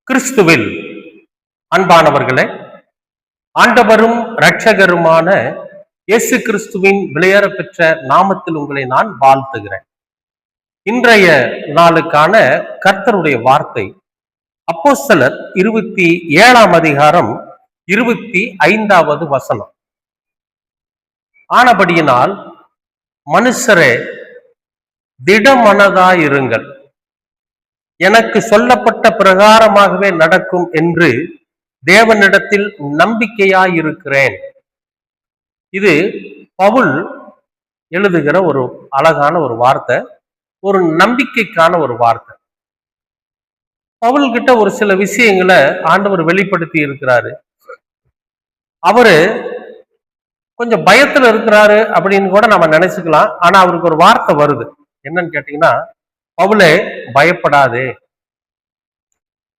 கிறிஸ்துவில் அன்பானவர்களே, ஆண்டவரும் இரட்சகருமான இயேசு கிறிஸ்துவின் விலையேற பெற்ற நாமத்தில் உங்களை நான் வாழ்த்துகிறேன். இன்றைய நாளுக்கான கர்த்தருடைய வார்த்தை அப்போஸ்தலர் 27ஆம் அதிகாரம் 25வது வசனம். ஆனபடியினால் மனுஷரே, திடமனதாயிருங்கள், எனக்கு சொல்லப்பட்ட பிரகாரமாகவே நடக்கும் என்று தேவனிடத்தில் நம்பிக்கையாயிருக்கிறேன். இது பவுல் எழுதுகிற ஒரு அழகான ஒரு வார்த்தை, ஒரு நம்பிக்கைக்கான ஒரு வார்த்தை. பவுல் கிட்ட ஒரு சில விஷயங்களை ஆண்டவர் வெளிப்படுத்தி இருக்கிறாரு. அவரு கொஞ்சம் பயத்துல இருக்கிறாரு அப்படின்னு கூட நம்ம நினைச்சுக்கலாம். ஆனா அவருக்கு ஒரு வார்த்தை வருது. என்னன்னு கேட்டீங்கன்னா, பவுலே, பயப்படாதே,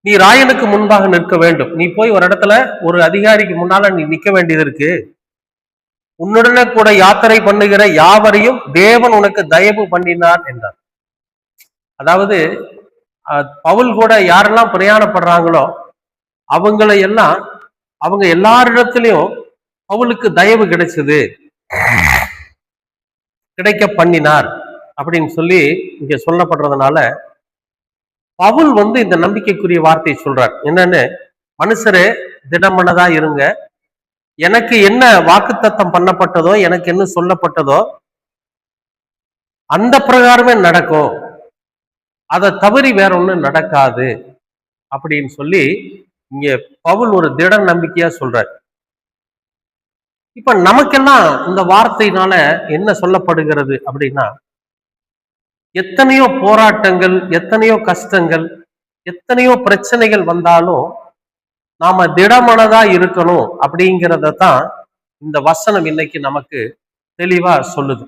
நீ ராயனுக்கு முன்பாக நிற்க வேண்டும். நீ போய் ஒரு இடத்துல ஒரு அதிகாரிக்கு முன்னால நீ நிற்க வேண்டியது இருக்கு. உன்னுடனே கூட யாத்திரை பண்ணுகிற யாவரையும் தேவன் உனக்கு தயவு பண்ணினார் என்றார். அதாவது பவுல் கூட யாரெல்லாம் பிரயாணப்படுறாங்களோ அவங்க எல்லாரிடத்திலையும் பவுலுக்கு தயவு கிடைச்சது, கிடைக்க பண்ணினார் அப்படின்னு சொல்லி இங்க சொல்லப்படுறதுனால பவுல் இந்த நம்பிக்கைக்குரிய வார்த்தையை சொல்றார். என்னன்னு, மனுஷரே திடமனதா இருங்க, எனக்கு என்ன வாக்குத்தத்தம் பண்ணப்பட்டதோ, எனக்கு என்ன சொல்லப்பட்டதோ அந்த பிரகாரமே நடக்கும், அதை தவறி வேற ஒண்ணு நடக்காது அப்படின்னு சொல்லி இங்க பவுல் ஒரு திட நம்பிக்கையா சொல்றார். இப்ப நமக்கெல்லாம் இந்த வார்த்தையினால என்ன சொல்லப்படுகிறது அப்படின்னா, எத்தனையோ போராட்டங்கள், எத்தனையோ கஷ்டங்கள், எத்தனையோ பிரச்சனைகள் வந்தாலும் நாம திடமனதா இருக்கணும் அப்படிங்கிறத தான் இந்த வசனம் இன்னைக்கு நமக்கு தெளிவா சொல்லுது.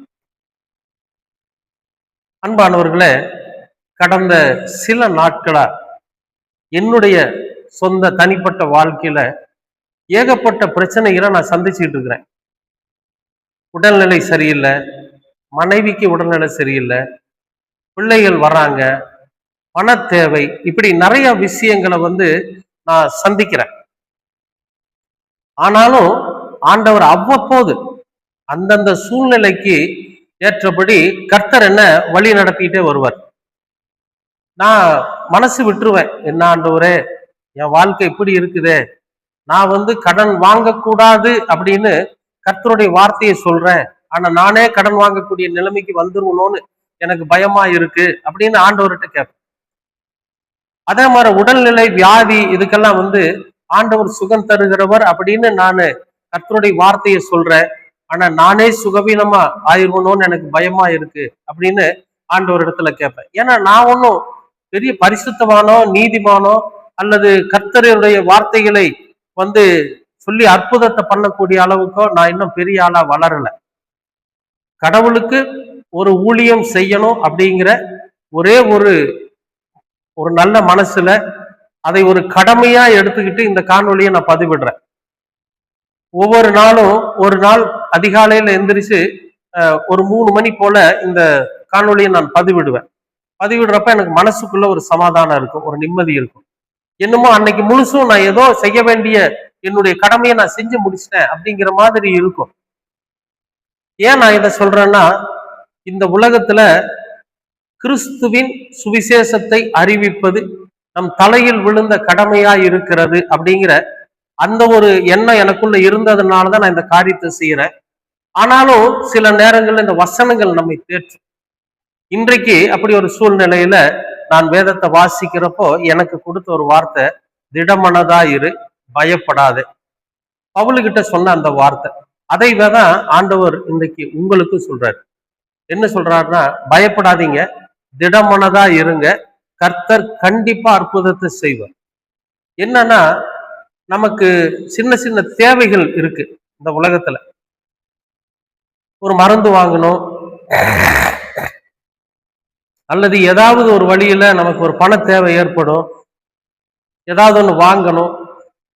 அன்பானவர்களே, கடந்த சில நாட்களா என்னுடைய சொந்த தனிப்பட்ட வாழ்க்கையில ஏகப்பட்ட பிரச்சனைகளை நான் சந்திச்சுட்டு இருக்கிறேன். உடல்நிலை சரியில்லை, மனைவிக்கு உடல்நிலை சரியில்லை, பிள்ளைகள் வர்றாங்க, பண தேவை, இப்படி நிறைய விஷயங்களை நான் சந்திக்கிறேன். ஆனாலும் ஆண்டவர் அவ்வப்போது அந்தந்த சூழ்நிலைக்கு ஏற்றபடி கர்த்தர் என்ன வழி நடத்திட்டே வருவார். நான் மனசு விட்டுருவேன், என்ன ஆண்டவரே, என் வாழ்க்கை இப்படி இருக்குதே, நான் கடன் வாங்கக்கூடாது அப்படின்னு கர்த்தருடைய வார்த்தையை சொல்றேன், ஆனா நானே கடன் வாங்கக்கூடிய நிலைமைக்கு வந்துருவணும்னு எனக்கு பயமா இருக்கு அப்படின்னு ஆண்டவர்கிட்ட கேட்பேன். அதே மாதிரி உடல்நிலை, வியாதி, இதுக்கெல்லாம் ஆண்டவர் சுகம் தருகிறவர் அப்படின்னு நான் கர்த்தருடைய வார்த்தையை சொல்றேன், ஆனா நானே சுகவீனமா ஆயிருவணும்னு எனக்கு பயமா இருக்கு அப்படின்னு ஆண்டவர் இடத்துல கேட்பேன். ஏன்னா நான் ஒன்றும் பெரிய பரிசுத்தமானோ நீதிமானோ அல்லது கர்த்தருடைய வார்த்தைகளை சொல்லி அற்புதத்தை பண்ணக்கூடிய அளவுக்கோ நான் இன்னும் பெரிய ஆளா வளரல. கடவுளுக்கு ஒரு ஊழியம் செய்யணும் அப்படிங்கிற ஒரே ஒரு நல்ல மனசுல அதை ஒரு கடமையா எடுத்துக்கிட்டு இந்த காணொலியை நான் பதிவிடுறேன். ஒவ்வொரு நாளும் ஒரு நாள் அதிகாலையில எந்திரிச்சு ஒரு 3 மணி போல இந்த காணொலியை நான் பதிவிடுறப்ப எனக்கு மனசுக்குள்ள ஒரு சமாதானம் இருக்கும், ஒரு நிம்மதி இருக்கும். என்னமோ அன்னைக்கு முழுசும் நான் ஏதோ செய்ய வேண்டிய என்னுடைய கடமையை நான் செஞ்சு முடிச்சிட்டேன் அப்படிங்கிற மாதிரி இருக்கும். ஏன் நான் இதை சொல்றேன்னா, இந்த உலகத்துல கிறிஸ்துவின் சுவிசேஷத்தை அறிவிப்பது நம் தலையில் விழுந்த கடமையா இருக்கிறது அப்படிங்கிற அந்த ஒரு எண்ணம் எனக்குள்ள இருந்ததுனாலதான் நான் இந்த காரியத்தை செய்யறேன். ஆனாலும் சில நேரங்கள்ல இந்த வசனங்கள் நம்மை தேற்றும். இன்றைக்கு அப்படி ஒரு சூழ்நிலையில நான் வேதத்தை வாசிக்கிறப்போ எனக்கு கொடுத்த ஒரு வார்த்தை, திடமனதா இரு, பயப்படாதே. பவுலுகிட்ட சொன்ன அந்த வார்த்தை, அதை தான் ஆண்டவர் இன்றைக்கு உங்களுக்கு சொல்றாரு. என்ன சொல்றாருன்னா, பயப்படாதீங்க, திடமனதா இருங்க, கர்த்தர் கண்டிப்பா அற்புதத்தை செய்வார். என்னன்னா, நமக்கு சின்ன சின்ன தேவைகள் இருக்கு இந்த உலகத்துல. ஒரு மருந்து வாங்கணும், அல்லது ஏதாவது ஒரு வழியில நமக்கு ஒரு பண தேவை ஏற்படும், ஏதாவது ஒண்ணு வாங்கணும்.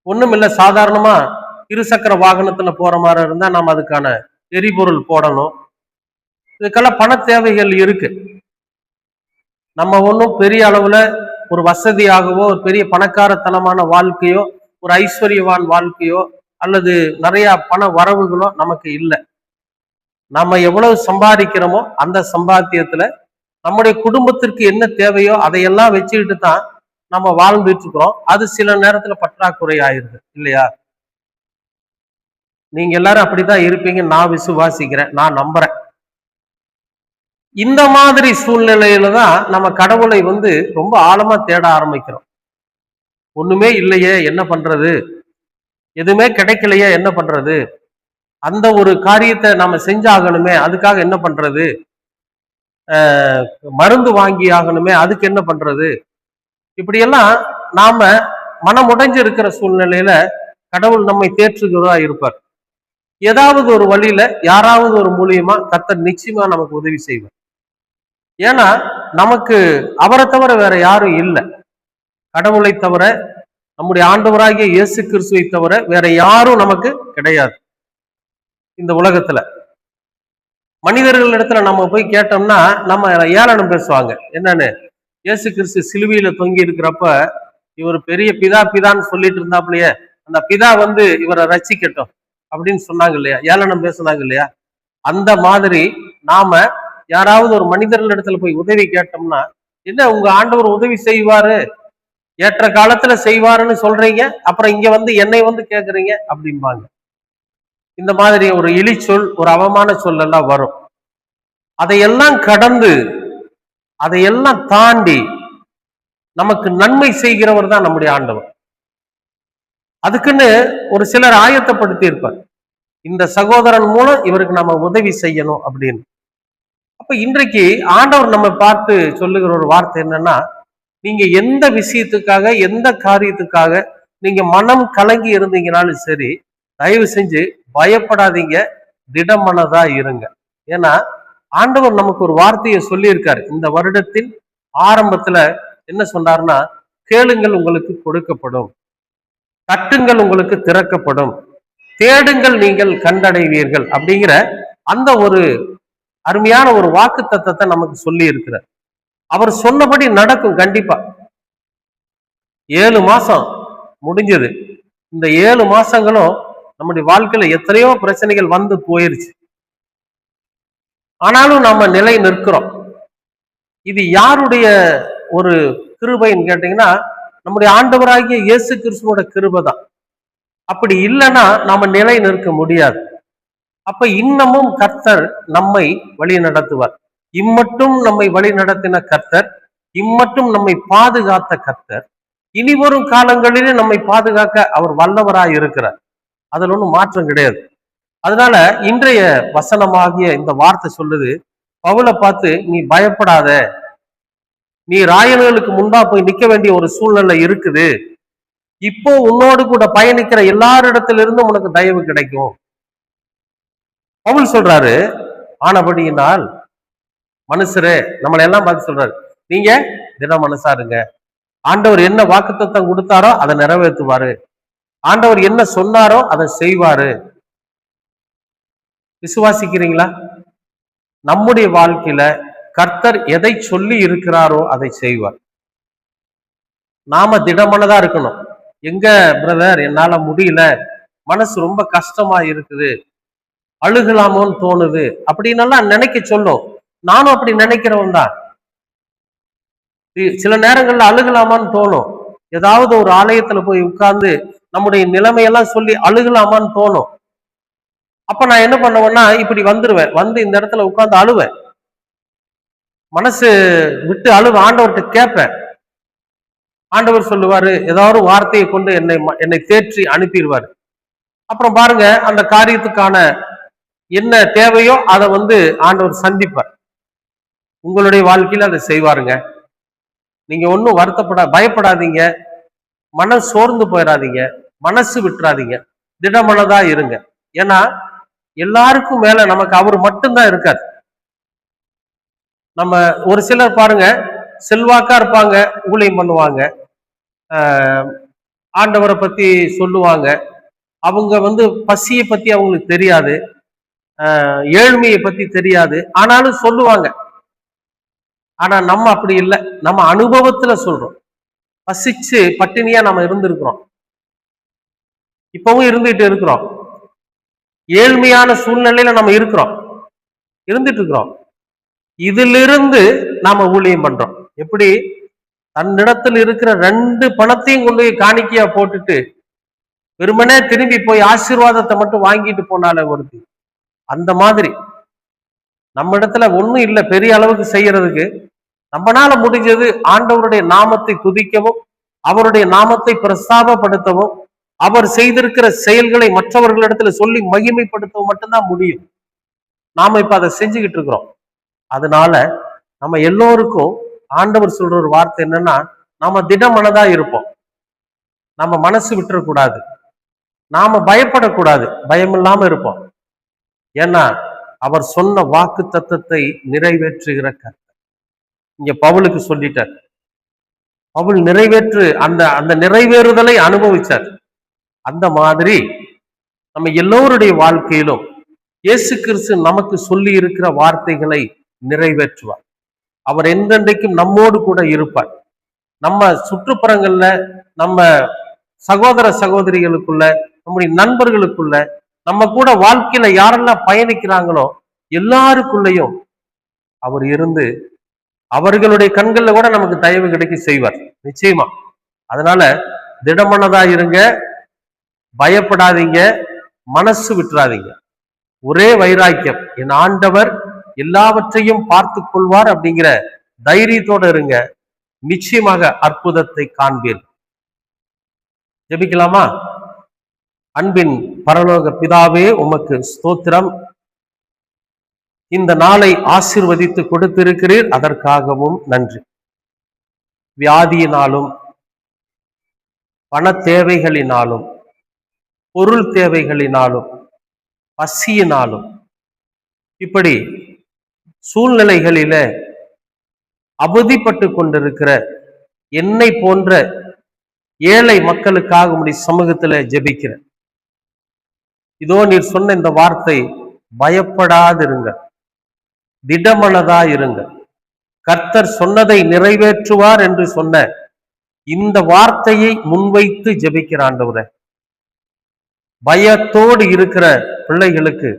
ஒண்ணும் இல்லை, சாதாரணமா இருசக்கர வாகனத்துல போற மாதிரி இருந்தா நம்ம அதுக்கான எரிபொருள் போடணும். இதுக்கெல்லாம் பண தேவைகள் இருக்கு. நம்ம ஒன்றும் பெரிய அளவுல ஒரு வசதியாகவோ ஒரு பெரிய பணக்காரத்தனமான வாழ்க்கையோ ஒரு ஐஸ்வர்யவான் வாழ்க்கையோ அல்லது நிறைய பண வரவுகளோ நமக்கு இல்லை. நம்ம எவ்வளவு சம்பாதிக்கிறோமோ அந்த சம்பாத்தியத்துல நம்முடைய குடும்பத்திற்கு என்ன தேவையோ அதையெல்லாம் வச்சுக்கிட்டு தான் நம்ம வாழ்ந்துட்டு இருக்கிறோம். அது சில நேரத்துல பற்றாக்குறை ஆயிருது இல்லையா? நீங்க எல்லாரும் அப்படித்தான் இருப்பீங்க, நான் விசுவாசிக்கிறேன், நான் நம்புறேன். இந்த மாதிரி சூழ்நிலையில தான் நம்ம கடவுளை ரொம்ப ஆழமா தேட ஆரம்பிக்கிறோம். ஒண்ணுமே இல்லையே என்ன பண்றது, எதுவுமே கிடைக்கலையே என்ன பண்றது, அந்த ஒரு காரியத்தை நம்ம செஞ்சாகணுமே அதுக்காக என்ன பண்றது, மருந்து வாங்கி ஆகணுமே அதுக்கு என்ன பண்றது, இப்படியெல்லாம் நாம மனமுடைஞ்சு இருக்கிற சூழ்நிலையில கடவுள் நம்மை தேற்றுகிறதா இருப்பார். ஏதாவது ஒரு வழியில யாராவது ஒரு மூலியமா கர்த்தர் நிச்சயமா நமக்கு உதவி செய்வார். ஏன்னா நமக்கு அவரை தவிர வேற யாரும் இல்லை. கடவுளை தவிர, நம்முடைய ஆண்டவராகிய இயேசு கிறிஸ்துவை தவிர வேற யாரும் நமக்கு கிடையாது இந்த உலகத்துல. மனிதர்கள் இடத்துல நம்ம போய் கேட்டோம்னா நம்ம ஏளனம் பேசுவாங்க. என்னன்னு, இயேசு கிறிஸ்து சிலுவையில தொங்கி இருக்கிறப்ப இவர் பெரிய பிதா பிதான்னு சொல்லிட்டு இருந்தாப்லயே, அந்த பிதா இவரை ரட்சிக்கட்டும் அப்படின்னு சொன்னாங்க இல்லையா, ஏளனம் பேசுனாங்க இல்லையா. அந்த மாதிரி நாம யாராவது ஒரு மனிதர்கள் இடத்துல போய் உதவி கேட்டோம்னா, என்ன உங்க ஆண்டவர் உதவி செய்வாரு, ஏற்ற காலத்துல செய்வாருன்னு சொல்றீங்க, அப்புறம் இங்க என்னை கேக்குறீங்க அப்படிம்பாங்க. இந்த மாதிரி ஒரு இழிச்சொல், ஒரு அவமான சொல் எல்லாம் வரும். அதையெல்லாம் கடந்து, அதையெல்லாம் தாண்டி நமக்கு நன்மை செய்கிறவர் தான் நம்முடைய ஆண்டவர். அதுக்குன்னு ஒரு சிலர் ஆயத்தப்படுத்தி இருப்பார், இந்த சகோதரன் மூலம் இவருக்கு நம்ம உதவி செய்யணும் அப்படின்னு. அப்ப இன்றைக்கு ஆண்டவர் நம்ம பார்த்து சொல்லுகிற ஒரு வார்த்தை என்னன்னா, நீங்க எந்த விஷயத்துக்காக எந்த காரியத்துக்காக நீங்க மனம் கலங்கி இருந்தீங்கனாலும் சரி, தயவு செஞ்சு பயப்படாதீங்க, திடமனதா இருங்க. ஏன்னா ஆண்டவர் நமக்கு ஒரு வார்த்தையை சொல்லியிருக்காரு. இந்த வருடத்தின் ஆரம்பத்துல என்ன சொன்னார்னா, கேளுங்கள் உங்களுக்கு கொடுக்கப்படும், தட்டுங்கள் உங்களுக்கு திறக்கப்படும், தேடுங்கள் நீங்கள் கண்டடைவீர்கள் அப்படிங்கிற அந்த ஒரு அருமையான ஒரு வாக்கு தத்தத்தை நமக்கு சொல்லி இருக்கிறார். அவர் சொன்னபடி நடக்கும் கண்டிப்பா. 7 மாசம் முடிஞ்சது. இந்த 7 மாசங்களும் நம்முடைய வாழ்க்கையில எத்தனையோ பிரச்சனைகள் போயிருச்சு. ஆனாலும் நாம நிலை நிற்கிறோம். இது யாருடைய ஒரு கிருபைன்னு கேட்டீங்கன்னா, நம்முடைய ஆண்டவராகிய இயேசு கிறிஸ்துவோட கிருபை தான். அப்படி இல்லைன்னா நாம நிலை நிற்க முடியாது. அப்ப இன்னமும் கர்த்தர் நம்மை வழி நடத்துவார். இம்மட்டும் நம்மை வழி நடத்தின கர்த்தர், இம்மட்டும் நம்மை பாதுகாத்த கர்த்தர், இனி வரும் காலங்களிலே நம்மை பாதுகாக்க அவர் வல்லவராய் இருக்கிறார். அதுல ஒன்றும் மாற்றம் கிடையாது. அதனால இன்றைய வசனமாகிய இந்த வார்த்தை சொல்லுது, பவுலை பார்த்து நீ பயப்படாத, நீ ராயல்களுக்கு முன்பா போய் நிக்க வேண்டிய ஒரு சூழ்நிலை இருக்குது, இப்போ உன்னோடு கூட பயணிக்கிற எல்லாரிடத்திலிருந்தும் உனக்கு தயவு கிடைக்கும். பவுல் சொல்றாரு, ஆனபடியினால் மனுஷரே, நம்மளை எல்லாம் பார்த்து சொல்றாரு, நீங்க தின மனசா இருங்க. ஆண்டவர் என்ன வாக்குத்தத்தம் கொடுத்தாரோ அதை நிறைவேற்றுவாரு, ஆண்டவர் என்ன சொன்னாரோ அதை செய்வாரு. விசுவாசிக்கிறீங்களா? நம்முடைய வாழ்க்கையில கர்த்தர் எதை சொல்லி இருக்கிறாரோ அதை செய்வார். நாம திடமனதா இருக்கணும். எங்க பிரதர் என்னால முடியல, மனசு ரொம்ப கஷ்டமா இருக்குது, அழுகலாமோன்னு தோணுது அப்படின்னு நினைக்க சொல்லும். நானும் அப்படி நினைக்கிறவன் தான். சில நேரங்கள்ல அழுகலாமான்னு தோணும். ஏதாவது ஒரு ஆலயத்துல போய் உட்கார்ந்து நம்முடைய நிலைமையெல்லாம் சொல்லி அழுகலாமான்னு தோணும். அப்ப நான் என்ன பண்ணுவேன்னா, இப்படி வந்துருவேன், இந்த இடத்துல உட்கார்ந்து அழுவேன், மனசு விட்டு அழுவேன், ஆண்டவர்கிட்ட கேட்பேன். ஆண்டவர் சொல்லுவாரு, ஏதாவது வார்த்தையை கொண்டு என்னை தேற்றி அனுப்பிடுவாரு. அப்புறம் பாருங்க, அந்த காரியத்துக்கான என்ன தேவையோ அதை ஆண்டவர் சந்திப்பார். உங்களுடைய வாழ்க்கையில அதை செய்வாருங்க. நீங்க ஒன்னும் பயப்படாதீங்க, மனசு சோர்ந்து போயிடாதீங்க, மனசு விட்டுறாதீங்க, திடமனதா இருங்க. ஏன்னா எல்லாருக்கும் மேல நமக்கு அவர் மட்டும்தான் இருக்காரு. நம்ம ஒரு சிலர் பாருங்க, செல்வாக்கா இருப்பாங்க, ஊழியம் பண்ணுவாங்க, ஆண்டவரை பத்தி சொல்லுவாங்க, அவங்க பசியை பத்தி அவங்களுக்கு தெரியாது, ஏழ்மையை பத்தி தெரியாது, ஆனாலும் சொல்லுவாங்க. ஆனா நம்ம அப்படி இல்லை, நம்ம அனுபவத்துல சொல்றோம். பசிச்சு பட்டினியா நம்ம இருந்திருக்கிறோம், இப்பவும் இருந்துட்டு இருக்கிறோம். ஏழ்மையான சூழ்நிலையில நம்ம இருந்துட்டு இருக்கிறோம். இதிலிருந்து நாம ஊழியம் பண்றோம். எப்படி? தன்னிடத்தில் இருக்கிற 2 பணத்தையும் கொண்டு போய் காணிக்கையா போட்டுட்டு வெறுமனே திரும்பி போய் ஆசீர்வாதத்தை மட்டும் வாங்கிட்டு போனாலே ஒருத்தி, அந்த மாதிரி நம்ம இடத்துல ஒண்ணும் இல்லை பெரிய அளவுக்கு செய்யறதுக்கு. நம்மனால முடிஞ்சது ஆண்டவருடைய நாமத்தை துதிக்கவும், அவருடைய நாமத்தை பிரஸ்தாபப்படுத்தவும், அவர் செய்திருக்கிற செயல்களை மற்றவர்களிடத்துல சொல்லி மகிமைப்படுத்தவும் மட்டும்தான் முடியும். நாம இப்ப அதை செஞ்சுக்கிட்டு இருக்கிறோம். அதனால நம்ம எல்லோருக்கும் ஆண்டவர் சொல்ற ஒரு வார்த்தை என்னன்னா, நாம திடமனதா இருப்போம். நம்ம மனசு விட்டுறக்கூடாது, நாம பயப்படக்கூடாது, பயம் இல்லாம இருப்போம். ஏன்னா அவர் சொன்ன வாக்கு தத்தத்தை நிறைவேற்றுகிற கர்த்தர். இங்க பவுலுக்கு சொல்லிட்டார். பவுல் நிறைவேற்று அந்த நிறைவேறுதலை அனுபவிச்சார். அந்த மாதிரி நம்ம எல்லோருடைய வாழ்க்கையிலும் இயேசு கிறிஸ்து நமக்கு சொல்லி இருக்கிற வார்த்தைகளை நிறைவேற்றுவார். அவர் எந்தெந்தைக்கும் நம்மோடு கூட இருப்பார். நம்ம சுற்றுப்புறங்கள்ல, நம்ம சகோதர சகோதரிகளுக்குள்ள, நம்முடைய நண்பர்களுக்குள்ள, நம்ம கூட வாழ்க்கையில யாரெல்லாம் பயணிக்கிறாங்களோ எல்லாருக்குள்ளயும் அவர் இருந்து அவர்களுடைய கண்கள்ல கூட நமக்கு தயவு கிடைக்க செய்வார், நிச்சயமா. அதனால திடமனதா இருங்க, பயப்படாதீங்க, மனசு விட்டுறாதீங்க. ஒரே வைராக்கியம், என் ஆண்டவர் எல்லாவற்றையும் பார்த்து கொள்வார் அப்படிங்கிற தைரியத்தோட இருங்க. நிச்சயமாக அற்புதத்தை காண்பீர்கள். ஜெபிக்கலாமா? அன்பின் பரலோக பிதாவே, உமக்கு ஸ்தோத்திரம். இந்த நாளை ஆசீர்வதித்து கொடுத்திருக்கிறீர், அதற்காகவும் நன்றி. வியாதியினாலும், பண தேவைகளினாலும், பொருள் தேவைகளினாலும், பசியினாலும், இப்படி சூழ்நிலைகளில அவதிப்பட்டு கொண்டிருக்கிற என்னை போன்ற ஏழை மக்களுக்காக உம்முடைய சமூகத்துல ஜெபிக்கிறேன். இதோ நீர் சொன்ன இந்த வார்த்தை, பயப்படாதிருங்க, திடமனதா இருங்க, கர்த்தர் சொன்னதை நிறைவேற்றுவார் என்று சொன்ன இந்த வார்த்தையை முன்வைத்து ஜெபிக்கிற ஆண்டவரே, பயத்தோடு இருக்கிற பிள்ளைகளுக்கு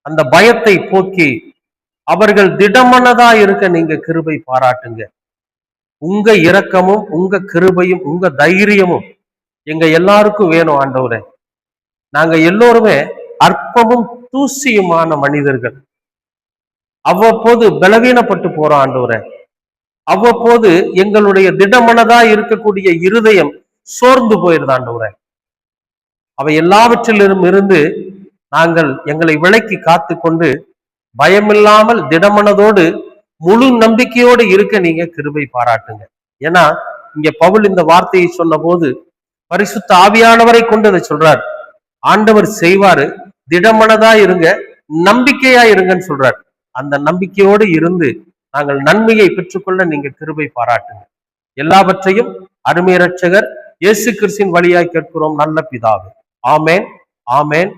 அந்த பயத்தை போக்கி அவர்கள் திடமனதா இருக்க நீங்க கிருபை பாராட்டுங்க. உங்க இரக்கமும், உங்க கிருபையும், உங்க தைரியமும் எங்க எல்லாருக்கும் வேணும் ஆண்டவரே. நாங்க எல்லோருமே அற்பமும் தூசியுமான மனிதர்கள். அவ்வப்போது பலவீனப்பட்டு போறோம் ஆண்டவரே. அவ்வப்போது எங்களுடைய திடமனதா இருக்கக்கூடிய இருதயம் சோர்ந்து போயிருது ஆண்டவரே. அவை எல்லாவற்றிலும் இருந்து நாங்கள் எங்களை விலக்கி காத்து கொண்டு பயமில்லாமல் திடமனதோடு முழு நம்பிக்கையோடு இருக்க நீங்க கிருபை பாராட்டுங்க. ஏன்னா இங்க பவுல் இந்த வார்த்தையை சொன்ன போது பரிசுத்த ஆவியானவரை கொண்டு அதை சொல்றார். ஆண்டவர் செய்வாரு, திடமனதா இருங்க, நம்பிக்கையா இருங்கன்னு சொல்றார். அந்த நம்பிக்கையோடு இருந்து நாங்கள் நன்மையை பெற்றுக்கொள்ள நீங்க கிருபை பாராட்டுங்க. எல்லாவற்றையும் அருமை இரட்சகர் இயேசு கிறிஸ்துவின் வழியாய் கேட்கிறோம் நல்ல பிதாவே. ஆமேன், ஆமேன்.